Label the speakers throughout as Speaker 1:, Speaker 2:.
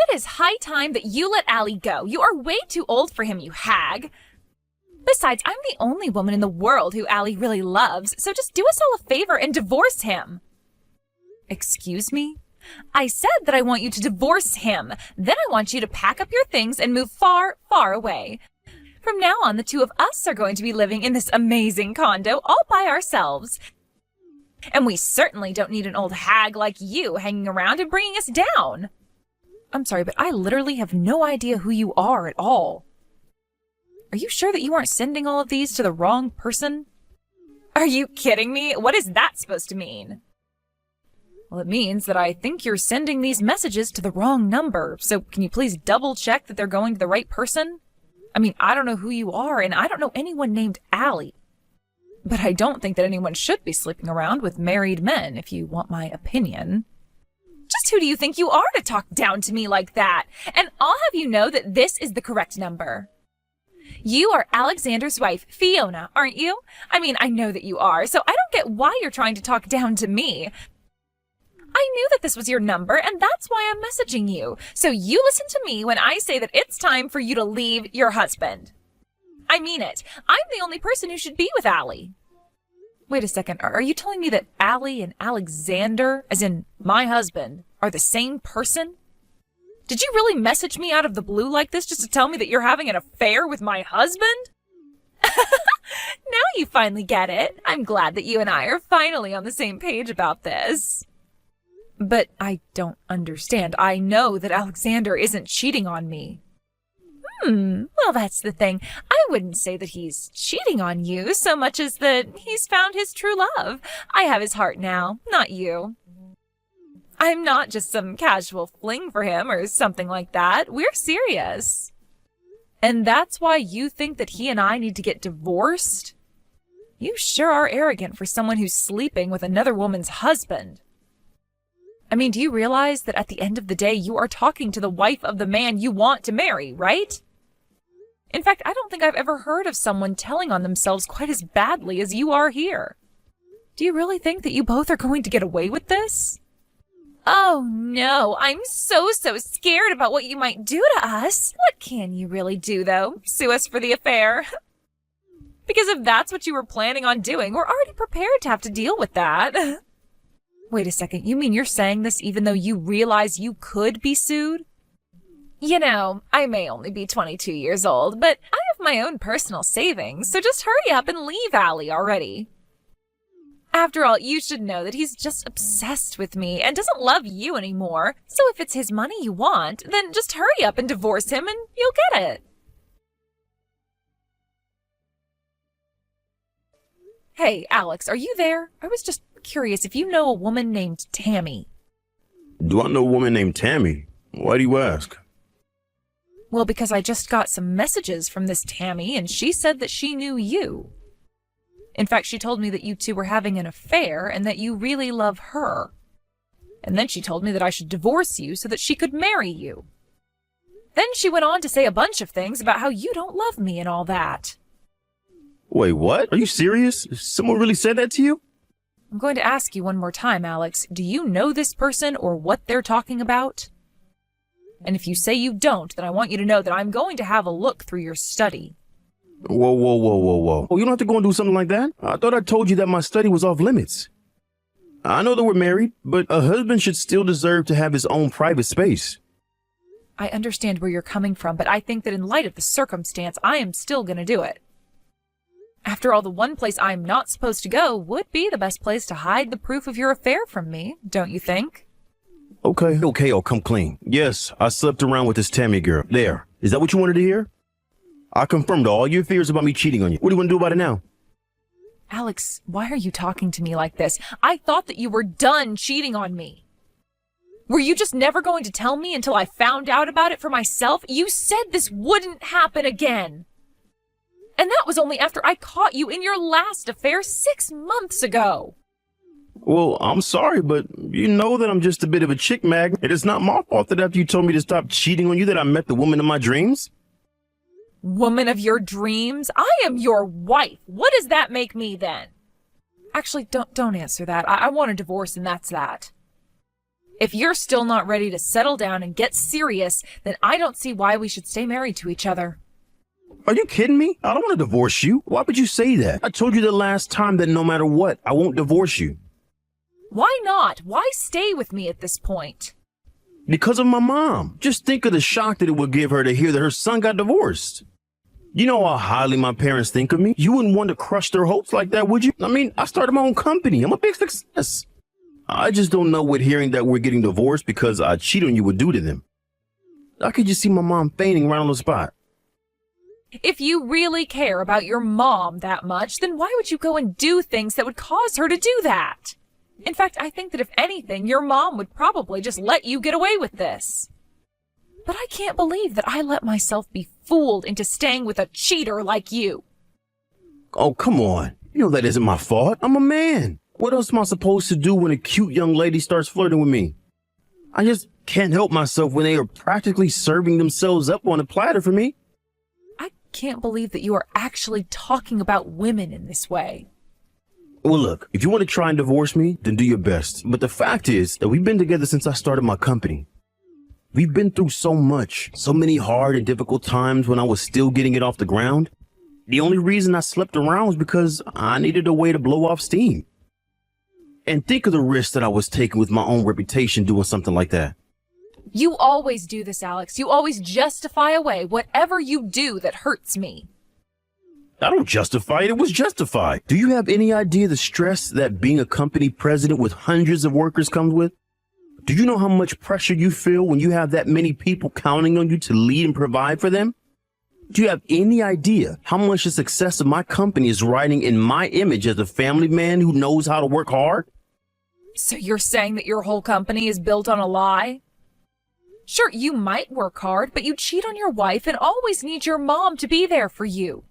Speaker 1: It is high time that you let Allie go. You are way too old for him, you hag. Besides, I'm the only woman in the world who Allie really loves, so just do us all a favor and divorce him. Excuse me? I said that I want you to divorce him. Then I want you to pack up your things and move far, far away. From now on, the two of us are going to be living in this amazing condo all by ourselves. And we certainly don't need an old hag like you hanging around and bringing us down. I'm sorry, but I literally have no idea who you are at all. Are you sure that you aren't sending all of these to the wrong person? Are you kidding me? What is that supposed to mean? Well, it means that I think you're sending these messages to the wrong number. So can you please double check that they're going to the right person? I mean, I don't know who you are, and I don't know anyone named Allie. But I don't think that anyone should be sleeping around with married men, if you want my opinion. Just who do you think you are to talk down to me like that? And I'll have you know that this is the correct number. You are Alexander's wife, Fiona, aren't you? I mean, I know that you are, so I don't get why you're trying to talk down to me. I knew that this was your number, and that's why I'm messaging you. So you listen to me when I say that it's time for you to leave your husband. I mean it. I'm the only person who should be with Allie. Wait a second. Are you telling me that Allie and Alexander, as in my husband, are the same person? Did you really message me out of the blue like this just to tell me that you're having an affair with my husband? Now you finally get it. I'm glad that you and I are finally on the same page about this. But I don't understand. I know that Alexander isn't cheating on me. Well, that's the thing. I wouldn't say that he's cheating on you so much as that he's found his true love. I have his heart now, not you. I'm not just some casual fling for him or something like that. We're serious. And that's why you think that he and I need to get divorced? You sure are arrogant for someone who's sleeping with another woman's husband. I mean, do you realize that at the end of the day, you are talking to the wife of the man you want to marry, right? In fact, I don't think I've ever heard of someone telling on themselves quite as badly as you are here. Do you really think that you both are going to get away with this? Oh no, I'm so scared about what you might do to us. What can you really do, though? Sue us for the affair? Because if that's what you were planning on doing, we're already prepared to have to deal with that. Wait a second, you mean you're saying this even though you realize you could be sued? You know, I may only be 22 years old, but I have my own personal savings, so just hurry up and leave Allie already. After all, you should know that he's just obsessed with me and doesn't love you anymore, so if it's his money you want, then just hurry up and divorce him and you'll get it. Hey, Alex, are you there? I was just curious if you know a woman named Tammy.
Speaker 2: Do I know a woman named Tammy? Why do you ask?
Speaker 1: Well, because I just got some messages from this Tammy, and she said that she knew you. In fact, she told me that you two were having an affair and that you really love her. And then she told me that I should divorce you so that she could marry you. Then she went on to say a bunch of things about how you don't love me and all that.
Speaker 2: Wait, what? Are you serious? Someone really said that to you?
Speaker 1: I'm going to ask you one more time, Alex. Do you know this person or what they're talking about? And if you say you don't, then I want you to know that I'm going to have a look through your study.
Speaker 2: Whoa. Oh, you don't have to go and do something like that. I thought I told you that my study was off limits. I know that we're married, but a husband should still deserve to have his own private space.
Speaker 1: I understand where you're coming from, but I think that in light of the circumstance, I am still going to do it. After all, the one place I'm not supposed to go would be the best place to hide the proof of your affair from me, don't you think?
Speaker 2: Okay, oh, come clean. Yes, I slept around with this Tammy girl. There. Is that what you wanted to hear? I confirmed all your fears about me cheating on you. What do you want to do about it now?
Speaker 1: Alex, why are you talking to me like this? I thought that you were done cheating on me. Were you just never going to tell me until I found out about it for myself? You said this wouldn't happen again. And that was only after I caught you in your last affair 6 months ago.
Speaker 2: Well, I'm sorry, but you know that I'm just a bit of a chick mag. It is not my fault that after you told me to stop cheating on you that I met the woman of my dreams.
Speaker 1: Woman of your dreams? I am your wife. What does that make me then? Actually, don't answer that. I want a divorce and that's that. If you're still not ready to settle down and get serious, then I don't see why we should stay married to each other.
Speaker 2: Are you kidding me? I don't want to divorce you. Why would you say that? I told you the last time that no matter what, I won't divorce you.
Speaker 1: Why not? Why stay with me at this point?
Speaker 2: Because of my mom. Just think of the shock that it would give her to hear that her son got divorced. You know how highly my parents think of me? You wouldn't want to crush their hopes like that, would you? I mean, I started my own company. I'm a big success. I just don't know what hearing that we're getting divorced because I cheat on you would do to them. I could just see my mom fainting right on the spot.
Speaker 1: If you really care about your mom that much, then why would you go and do things that would cause her to do that? In fact, I think that if anything, your mom would probably just let you get away with this. But I can't believe that I let myself be fooled into staying with a cheater like you.
Speaker 2: Oh, come on. You know that isn't my fault. I'm a man. What else am I supposed to do when a cute young lady starts flirting with me? I just can't help myself when they are practically serving themselves up on a platter for me.
Speaker 1: I can't believe that you are actually talking about women in this way.
Speaker 2: Well, look, if you want to try and divorce me, then do your best. But the fact is that we've been together since I started my company. We've been through so much, so many hard and difficult times when I was still getting it off the ground. The only reason I slept around was because I needed a way to blow off steam. And think of the risk that I was taking with my own reputation doing something like that.
Speaker 1: You always do this, Alex. You always justify away whatever you do that hurts me.
Speaker 2: I don't justify it. It was justified. Do you have any idea the stress that being a company president with hundreds of workers comes with? Do you know how much pressure you feel when you have that many people counting on you to lead and provide for them? Do you have any idea how much the success of my company is riding in my image as a family man who knows how to work hard?
Speaker 1: So you're saying that your whole company is built on a lie? Sure, you might work hard, but you cheat on your wife and always need your mom to be there for you.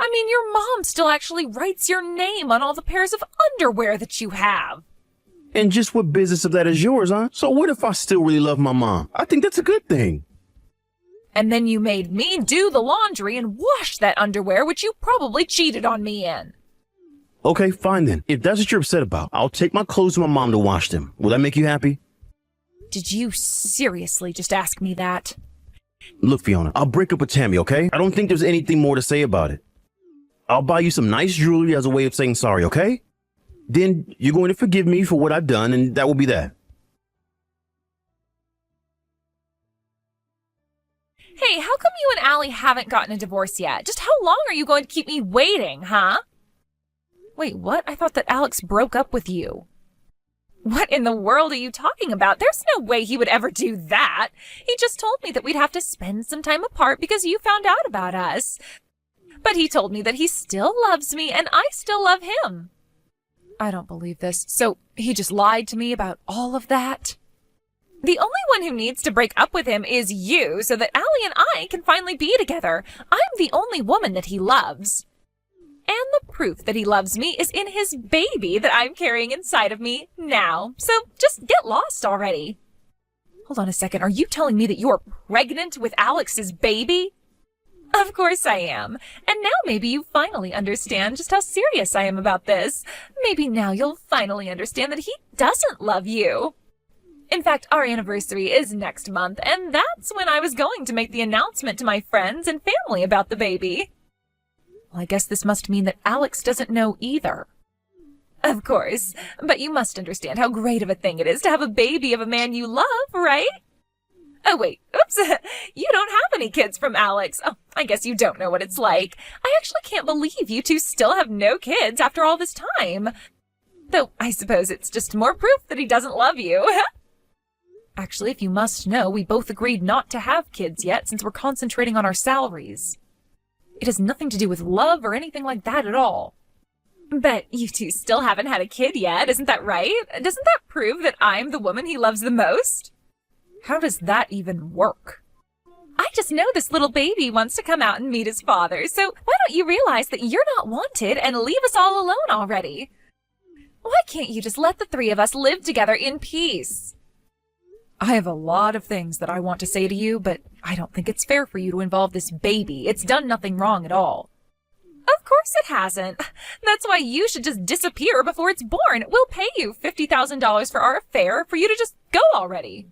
Speaker 1: I mean, your mom still actually writes your name on all the pairs of underwear that you have.
Speaker 2: And just what business of that is yours, huh? So what if I still really love my mom? I think that's a good thing.
Speaker 1: And then you made me do the laundry and wash that underwear, which you probably cheated on me in.
Speaker 2: Okay, fine then. If that's what you're upset about, I'll take my clothes to my mom to wash them. Will that make you happy?
Speaker 1: Did you seriously just ask me that?
Speaker 2: Look, Fiona, I'll break up with Tammy, okay? I don't think there's anything more to say about it. I'll buy you some nice jewelry as a way of saying sorry, okay? Then you're going to forgive me for what I've done, and that will be that.
Speaker 1: Hey, how come you and Allie haven't gotten a divorce yet? Just how long are you going to keep me waiting, huh? Wait, what? I thought that Alex broke up with you. What in the world are you talking about? There's no way he would ever do that. He just told me that we'd have to spend some time apart because you found out about us. But he told me that he still loves me and I still love him. I don't believe this. So he just lied to me about all of that? The only one who needs to break up with him is you so that Allie and I can finally be together. I'm the only woman that he loves. And the proof that he loves me is in his baby that I'm carrying inside of me now. So just get lost already. Hold on a second. Are you telling me that you're pregnant with Alex's baby? Of course I am. And now maybe you finally understand just how serious I am about this. Maybe now you'll finally understand that he doesn't love you. In fact, our anniversary is next month, and that's when I was going to make the announcement to my friends and family about the baby. Well, I guess this must mean that Alex doesn't know either. Of course, but you must understand how great of a thing it is to have a baby of a man you love, right? Oh, wait, oops, you don't have any kids from Alex. Oh, I guess you don't know what it's like. I actually can't believe you two still have no kids after all this time. Though, I suppose it's just more proof that he doesn't love you. Actually, if you must know, we both agreed not to have kids yet since we're concentrating on our salaries. It has nothing to do with love or anything like that at all. But you two still haven't had a kid yet, isn't that right? Doesn't that prove that I'm the woman he loves the most? How does that even work? I just know this little baby wants to come out and meet his father, so why don't you realize that you're not wanted and leave us all alone already? Why can't you just let the three of us live together in peace? I have a lot of things that I want to say to you, but I don't think it's fair for you to involve this baby. It's done nothing wrong at all. Of course it hasn't. That's why you should just disappear before it's born. We'll pay you $50,000 for our affair for you to just go already.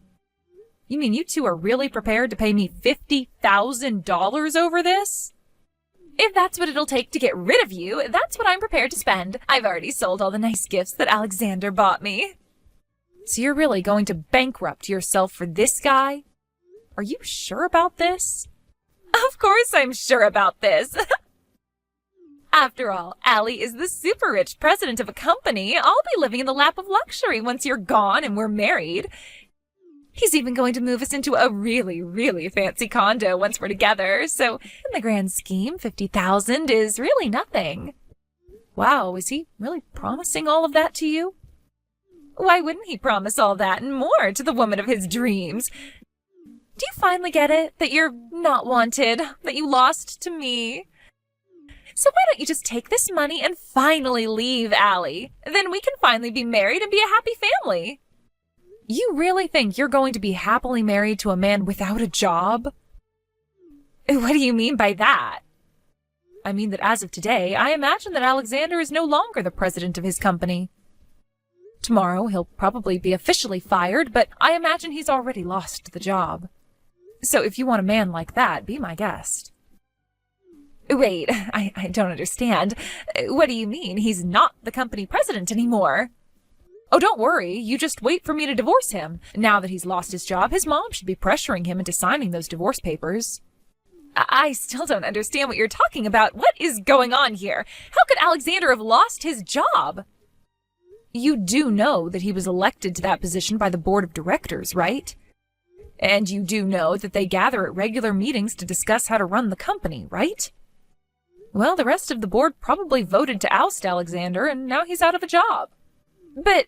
Speaker 1: You mean you two are really prepared to pay me $50,000 over this? If that's what it'll take to get rid of you, that's what I'm prepared to spend. I've already sold all the nice gifts that Alexander bought me. So you're really going to bankrupt yourself for this guy? Are you sure about this? Of course I'm sure about this. After all, Allie is the super rich president of a company. I'll be living in the lap of luxury once you're gone and we're married. He's even going to move us into a really, really fancy condo once we're together. So in the grand scheme, $50,000 is really nothing. Wow, is he really promising all of that to you? Why wouldn't he promise all that and more to the woman of his dreams? Do you finally get it? That you're not wanted? That you lost to me? So why don't you just take this money and finally leave Allie? Then we can finally be married and be a happy family. You really think you're going to be happily married to a man without a job? What do you mean by that? I mean that as of today, I imagine that Alexander is no longer the president of his company. Tomorrow he'll probably be officially fired, but I imagine he's already lost the job. So if you want a man like that, be my guest. Wait, I don't understand. What do you mean? He's not the company president anymore. Oh, don't worry. You just wait for me to divorce him. Now that he's lost his job, his mom should be pressuring him into signing those divorce papers. I still don't understand what you're talking about. What is going on here? How could Alexander have lost his job? You do know that he was elected to that position by the board of directors, right? And you do know that they gather at regular meetings to discuss how to run the company, right? Well, the rest of the board probably voted to oust Alexander, and now he's out of a job. But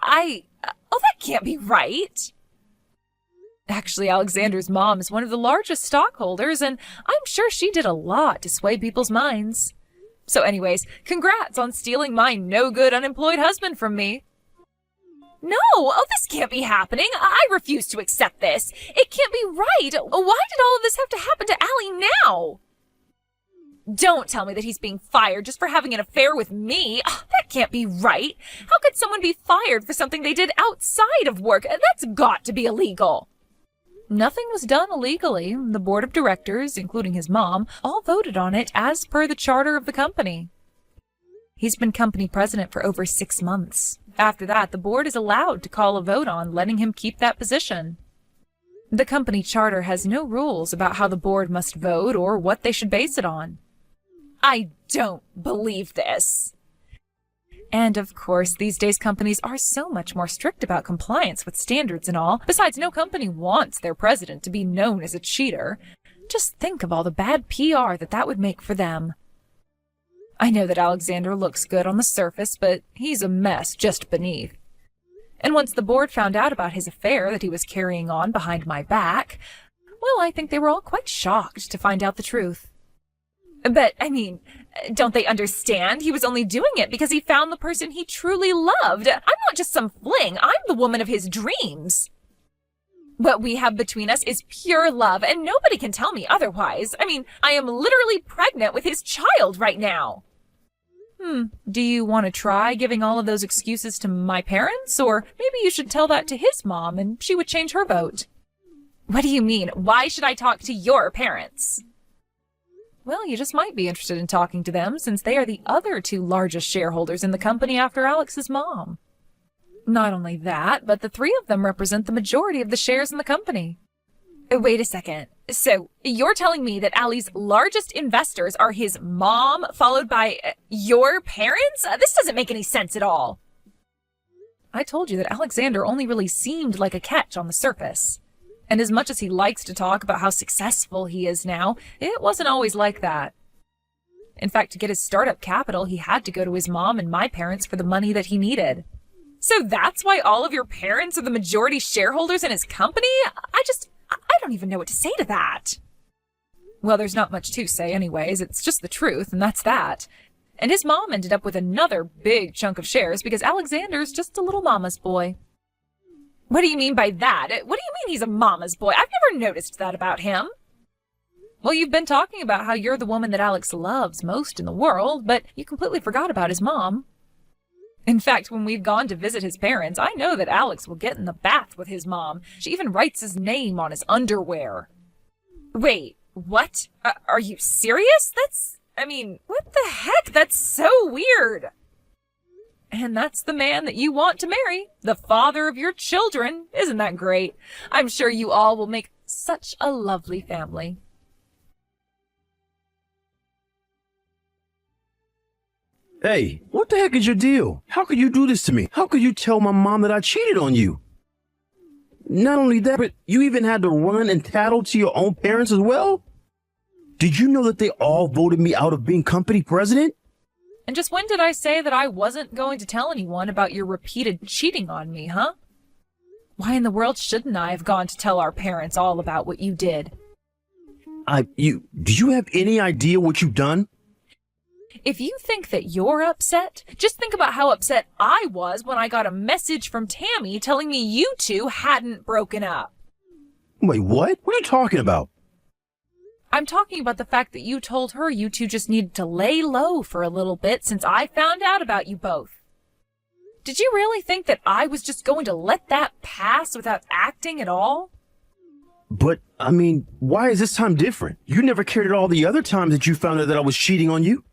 Speaker 1: oh, that can't be right. Actually, Alexander's mom is one of the largest stockholders, and I'm sure she did a lot to sway people's minds. So anyways, congrats on stealing my no-good unemployed husband from me. No, oh, this can't be happening. I refuse to accept this. It can't be right. Why did all of this have to happen to Allie now? Don't tell me that he's being fired just for having an affair with me. That can't be right. How could someone be fired for something they did outside of work? That's got to be illegal. Nothing was done illegally. The board of directors, including his mom, all voted on it as per the charter of the company. He's been company president for over 6 months. After that, the board is allowed to call a vote on letting him keep that position. The company charter has no rules about how the board must vote or what they should base it on. I don't believe this. And of course, these days companies are so much more strict about compliance with standards and all. Besides, no company wants their president to be known as a cheater. Just think of all the bad PR that would make for them. I know that Alexander looks good on the surface, but he's a mess just beneath. And once the board found out about his affair that he was carrying on behind my back, well, I think they were all quite shocked to find out the truth. But, I mean, don't they understand? He was only doing it because he found the person he truly loved. I'm not just some fling. I'm the woman of his dreams. What we have between us is pure love, and nobody can tell me otherwise. I mean, I am literally pregnant with his child right now. Do you want to try giving all of those excuses to my parents? Or maybe you should tell that to his mom and she would change her vote. What do you mean? Why should I talk to your parents? Well, you just might be interested in talking to them since they are the other 2 largest shareholders in the company after Alex's mom. Not only that, but the 3 of them represent the majority of the shares in the company. Wait a second. So you're telling me that Allie's largest investors are his mom, followed by your parents? This doesn't make any sense at all. I told you that Alexander only really seemed like a catch on the surface. And as much as he likes to talk about how successful he is now, it wasn't always like that. In fact, to get his startup capital, he had to go to his mom and my parents for the money that he needed. So that's why all of your parents are the majority shareholders in his company? I don't even know what to say to that. Well, there's not much to say anyways. It's just the truth, and that's that. And his mom ended up with another big chunk of shares because Alexander's just a little mama's boy. What do you mean by that? What do you mean he's a mama's boy? I've never noticed that about him. Well, you've been talking about how you're the woman that Alex loves most in the world, but you completely forgot about his mom. In fact, when we've gone to visit his parents, I know that Alex will get in the bath with his mom. She even writes his name on his underwear. Wait, what? Are you serious? What the heck? That's so weird. And that's the man that you want to marry, the father of your children. Isn't that great? I'm sure you all will make such a lovely family.
Speaker 2: Hey, what the heck is your deal? How could you do this to me? How could you tell my mom that I cheated on you? Not only that, but you even had to run and tattle to your own parents as well? Did you know that they all voted me out of being company president?
Speaker 1: And just when did I say that I wasn't going to tell anyone about your repeated cheating on me, huh? Why in the world shouldn't I have gone to tell our parents all about what you did?
Speaker 2: Do you have any idea what you've done?
Speaker 1: If you think that you're upset, just think about how upset I was when I got a message from Tammy telling me you two hadn't broken up.
Speaker 2: Wait, what? What are you talking about?
Speaker 1: I'm talking about the fact that you told her you two just needed to lay low for a little bit since I found out about you both. Did you really think that I was just going to let that pass without acting at all?
Speaker 2: But, why is this time different? You never cared at all the other times that you found out that I was cheating on you.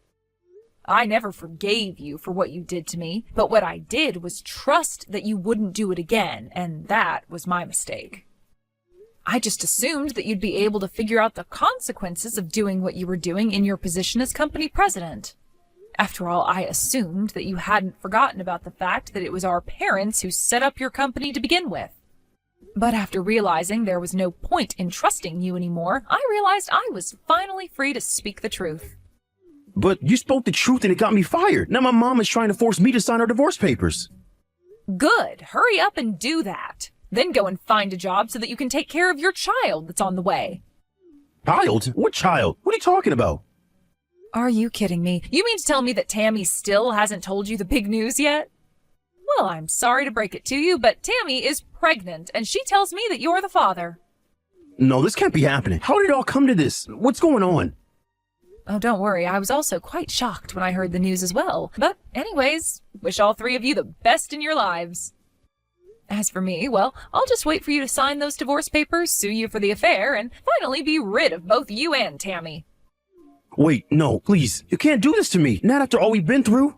Speaker 1: I never forgave you for what you did to me, but what I did was trust that you wouldn't do it again, and that was my mistake. I just assumed that you'd be able to figure out the consequences of doing what you were doing in your position as company president. After all, I assumed that you hadn't forgotten about the fact that it was our parents who set up your company to begin with. But after realizing there was no point in trusting you anymore, I realized I was finally free to speak the truth.
Speaker 2: But you spoke the truth and it got me fired. Now my mom is trying to force me to sign our divorce papers.
Speaker 1: Good. Hurry up and do that. Then go and find a job so that you can take care of your child that's on the way.
Speaker 2: Child? What child? What are you talking about?
Speaker 1: Are you kidding me? You mean to tell me that Tammy still hasn't told you the big news yet? Well, I'm sorry to break it to you, but Tammy is pregnant, and she tells me that you're the father.
Speaker 2: No, this can't be happening. How did it all come to this? What's going on?
Speaker 1: Oh, don't worry. I was also quite shocked when I heard the news as well. But anyways, wish all three of you the best in your lives. As for me, well, I'll just wait for you to sign those divorce papers, sue you for the affair, and finally be rid of both you and Tammy.
Speaker 2: Wait, no, please. You can't do this to me. Not after all we've been through.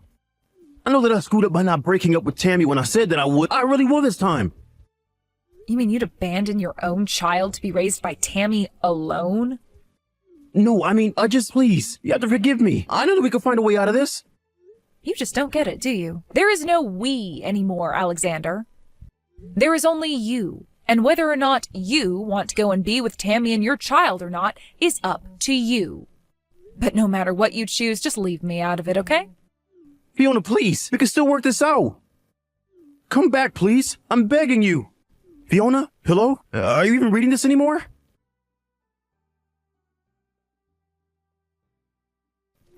Speaker 2: I know that I screwed up by not breaking up with Tammy when I said that I would. I really will this time.
Speaker 1: You mean you'd abandon your own child to be raised by Tammy alone?
Speaker 2: No, please. You have to forgive me. I know that we can find a way out of this.
Speaker 1: You just don't get it, do you? There is no we anymore, Alexander. There is only you. And whether or not you want to go and be with Tammy and your child or not is up to you. But no matter what you choose, just leave me out of it, okay?
Speaker 2: Fiona, please. We can still work this out. Come back, please. I'm begging you. Fiona? Hello? Are you even reading this anymore?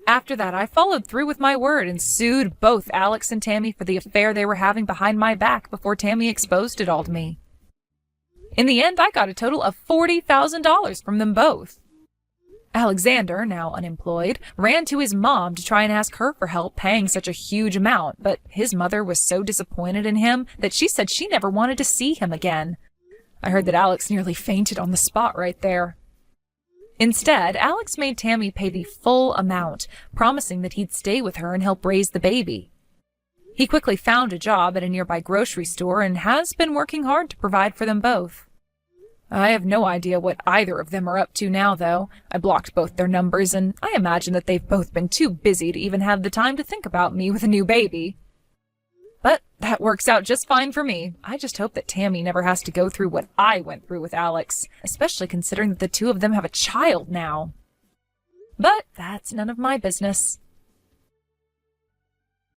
Speaker 1: After that, I followed through with my word and sued both Alex and Tammy for the affair they were having behind my back before Tammy exposed it all to me. In the end, I got a total of $40,000 from them both. Alexander, now unemployed, ran to his mom to try and ask her for help paying such a huge amount, but his mother was so disappointed in him that she said she never wanted to see him again. I heard that Alex nearly fainted on the spot right there. Instead, Alex made Tammy pay the full amount, promising that he'd stay with her and help raise the baby. He quickly found a job at a nearby grocery store and has been working hard to provide for them both. I have no idea what either of them are up to now, though. I blocked both their numbers, and I imagine that they've both been too busy to even have the time to think about me with a new baby. But that works out just fine for me. I just hope that Tammy never has to go through what I went through with Alex, especially considering that the two of them have a child now. But that's none of my business.